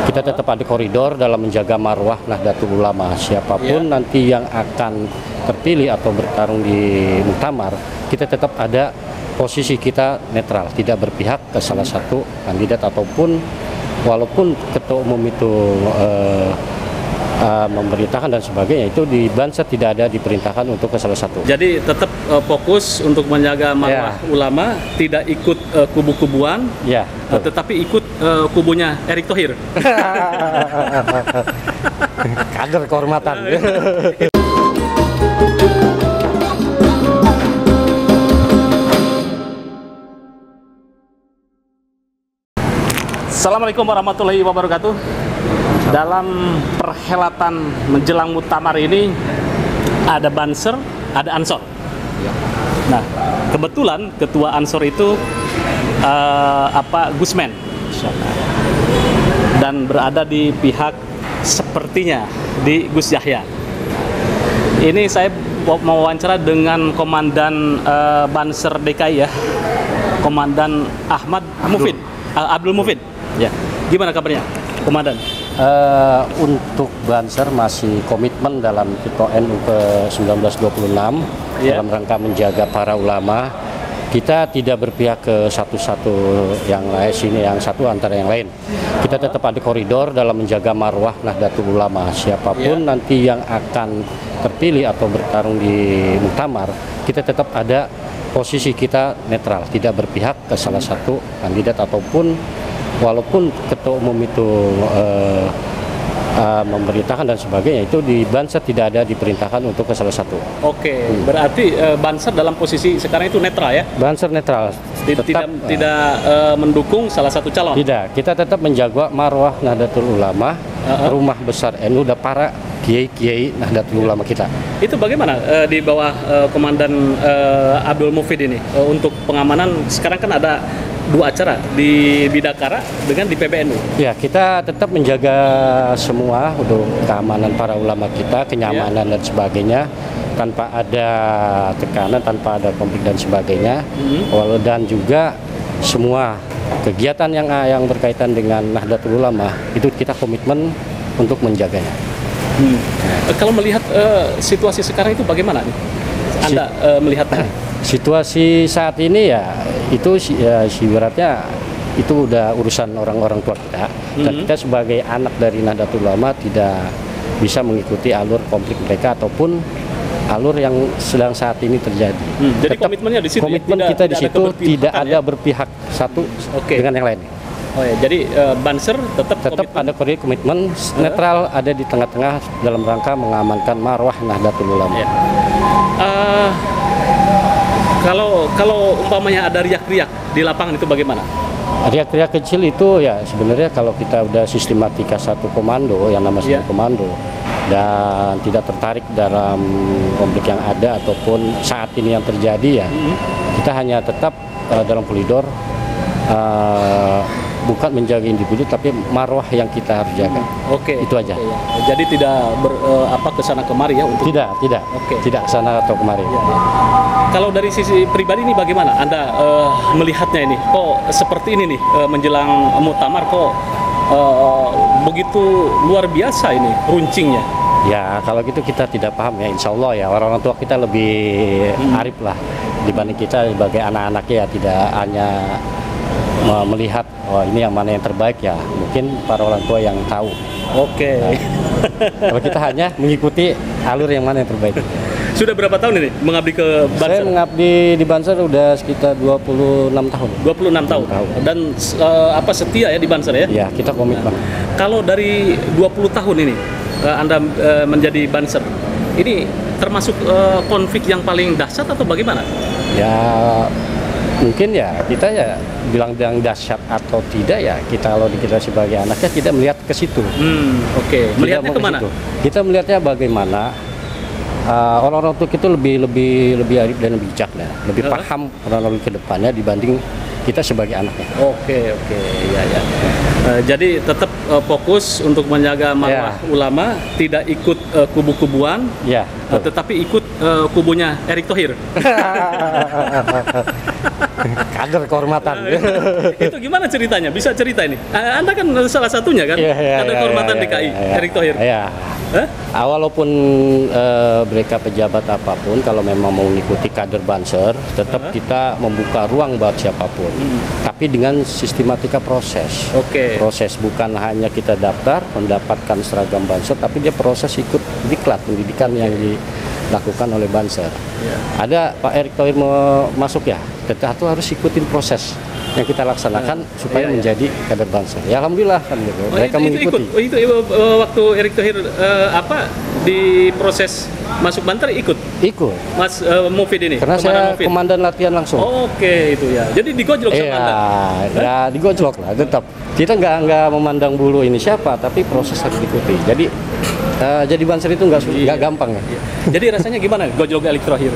kita tetap ada koridor dalam menjaga marwah Nahdlatul Ulama. Siapapun nanti yang akan terpilih atau bertarung di muktamar, kita tetap ada posisi kita netral, tidak berpihak ke salah satu kandidat ataupun walaupun ketua umum itu memerintahkan dan sebagainya, itu di Banser tidak ada diperintahkan untuk ke salah satu. Jadi tetap fokus untuk menjaga marwah ulama, tidak ikut kubu-kubuan, tetapi ikut kubunya Erick Thohir. Kader kehormatan. Assalamualaikum warahmatullahi wabarakatuh. Dalam perhelatan menjelang muktamar ini ada Banser, ada Ansor. Nah, kebetulan ketua Ansor itu Gusmen dan berada di pihak sepertinya di Gus Yahya. Ini saya mau wawancara dengan Komandan Banser DKI ya, Komandan Abdul Mufid. Ya, gimana kabarnya, Komandan? Untuk Banser masih komitmen dalam Kito NU ke 1926 dalam rangka menjaga para ulama. Kita tidak berpihak ke satu yang lain sini, yang satu antara yang lain. Kita tetap ada koridor dalam menjaga marwah Nahdlatul Ulama. Siapapun nanti yang akan terpilih atau bertarung di muktamar, kita tetap ada posisi kita netral, tidak berpihak ke salah satu kandidat ataupun walaupun ketua umum itu memerintahkan dan sebagainya, itu di Banser tidak ada diperintahkan untuk ke salah satu. Oke, berarti Banser dalam posisi sekarang itu netral ya? Banser netral. Tidak mendukung salah satu calon? Tidak, kita tetap menjaga marwah Nahdlatul Ulama, rumah besar NU dan para kiai-kiai Nahdlatul Ulama kita. Itu bagaimana di bawah Komandan Abdul Mufid ini untuk pengamanan? Sekarang kan ada dua acara di Bidakara dengan di PBNU. Ya, kita tetap menjaga semua untuk keamanan para ulama kita, kenyamanan dan sebagainya, tanpa ada tekanan, tanpa ada konflik dan sebagainya. Dan juga semua kegiatan yang berkaitan dengan Nahdlatul Ulama itu kita komitmen untuk menjaganya. Kalau melihat situasi sekarang itu bagaimana nih? Anda melihatnya? Situasi saat ini ya itu ibaratnya itu udah urusan orang-orang tua kita. Dan kita sebagai anak dari Nahdlatul Ulama tidak bisa mengikuti alur konflik mereka ataupun alur yang sedang saat ini terjadi. Jadi komitmennya di situ. Komitmen kita di situ tidak ada berpihak satu dengan yang lain. Oh ya, jadi Banser tetap ada komitmen netral, ada di tengah-tengah dalam rangka mengamankan marwah Nahdlatul Ulama. Kalau umpamanya ada riak-riak di lapangan itu bagaimana? Riak-riak kecil itu ya sebenarnya kalau kita udah sistematika satu komando yang namanya komando dan tidak tertarik dalam konflik yang ada ataupun saat ini yang terjadi ya, kita hanya tetap dalam koridor, bukan menjaga individu tapi marwah yang kita harus jaga. Itu aja. Jadi tidak kesana kemari ya untuk tidak sana atau kemari. Kalau dari sisi pribadi ini bagaimana Anda melihatnya ini? Kok seperti ini nih menjelang muktamar kok begitu luar biasa ini runcingnya? Ya kalau gitu kita tidak paham ya, insya Allah ya orang-orang tua kita lebih arif lah dibanding kita sebagai anak-anaknya ya, tidak hanya melihat ini yang mana yang terbaik ya, mungkin para orang tua yang tahu. Kalau kita hanya mengikuti alur yang mana yang terbaik. Sudah berapa tahun ini mengabdi ke Banser? Saya mengabdi di Banser udah sekitar 26 tahun. 26 tahun. Dan setia ya di Banser ya? Ya, kita komitmen. Kalau dari 20 tahun ini Anda menjadi Banser, ini termasuk konflik yang paling dahsyat atau bagaimana? Ya mungkin ya kita ya bilang yang dahsyat atau tidak ya, kita kalau kita sebagai anaknya tidak melihat ke situ. Melihatnya kemana? Kita melihatnya bagaimana orang-orang tua itu lebih arif dan bijak, lebih paham kronologi ke depannya dibanding kita sebagai anaknya. Oke, ya. Jadi tetap fokus untuk menjaga marwah ulama, tidak ikut kubu-kubuan, tetapi ikut kubunya Erick Thohir. Kader kehormatan. Itu gimana ceritanya? Bisa cerita ini? Anda kan salah satunya kan? Kader kehormatan DKI, Erick Thohir. Walaupun mereka pejabat apapun, kalau memang mau mengikuti kader Banser, tetap kita membuka ruang buat siapapun. Tapi dengan sistematika proses. Proses bukan hanya kita daftar, mendapatkan seragam Banser, tapi dia proses ikut diklat pendidikan yang dilakukan oleh Banser. Ada Pak Erick Thohir mau masuk ya, tetap harus ikutin proses yang kita laksanakan supaya menjadi kader Banser. Ya alhamdulillah kan gitu. Mereka mengikuti. Itu waktu Erick Thohir di proses masuk Banter ikut Mas Mufid ini. Karena saya komandan latihan langsung. Itu ya. Jadi digojlok sama Anda. Ya digojlok lah tetap. Kita nggak memandang bulu ini siapa, tapi proses harus diikuti. Jadi Banser itu nggak gampang ya. Jadi rasanya gimana gojlok Erick Thohir?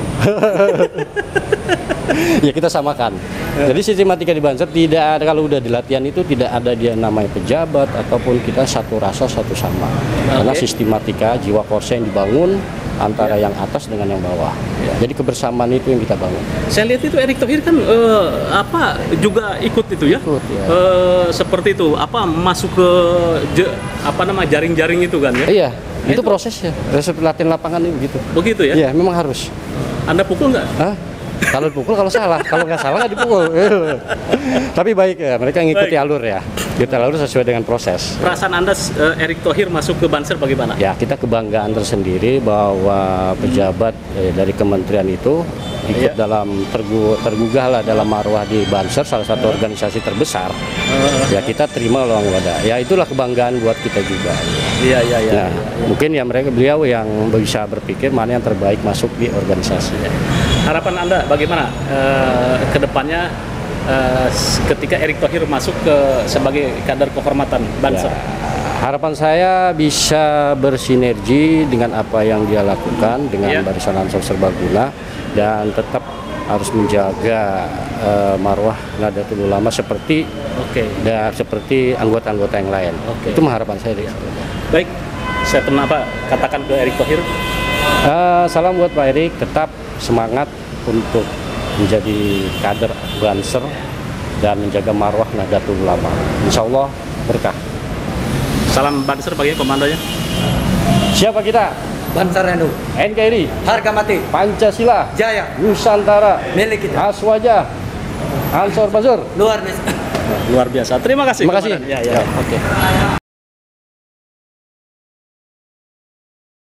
Ya kita samakan. Jadi sistematika di Banser tidak ada, kalau udah di latihan itu tidak ada dia namanya pejabat ataupun kita satu rasa satu sama. Karena sistematika jiwa korsa yang dibangun antara yang atas dengan yang bawah. Jadi kebersamaan itu yang kita bangun. Saya lihat itu Erick Thohir kan juga ikut itu ya. Seperti itu masuk ke jaring-jaring itu kan ya. Iya, itu prosesnya. Latihan lapangan itu begitu. Begitu ya? Iya, memang harus. Anda pukul nggak? Kalau dipukul kalau salah, kalau nggak salah nggak dipukul. Tapi baik ya, mereka ngikuti alur ya. Kita alur sesuai dengan proses. Perasaan Anda Erick Thohir masuk ke Banser bagaimana? Ya kita kebanggaan tersendiri bahwa pejabat dari kementerian itu ikut dalam tergugah dalam marwah di Banser, salah satu organisasi terbesar. Ya kita terima loh wadah. Ya itulah kebanggaan buat kita juga. Iya. Mungkin ya beliau yang bisa berpikir mana yang terbaik masuk di organisasi. Harapan Anda bagaimana ke depannya ketika Erick Thohir masuk sebagai kader kehormatan Banser? Harapan saya bisa bersinergi dengan apa yang dia lakukan dengan Barisan Ansor Serbaguna dan tetap harus menjaga marwah Nahdlatul Ulama seperti anggota-anggota yang lain. Itu harapan saya. Baik, saya katakan ke Erick Thohir. Salam buat Pak Erick, tetap semangat untuk menjadi kader Banser dan menjaga marwah Nahdlatul Ulama. Insya Allah berkah. Salam Banser bagi komandonya. Siapa kita? Banser NU. NKRI. Harga mati. Pancasila. Jaya. Nusantara. Milik kita. Aswaja. Ansor Banser. Luar biasa. Luar biasa. Terima kasih. Terima kasih. Oke.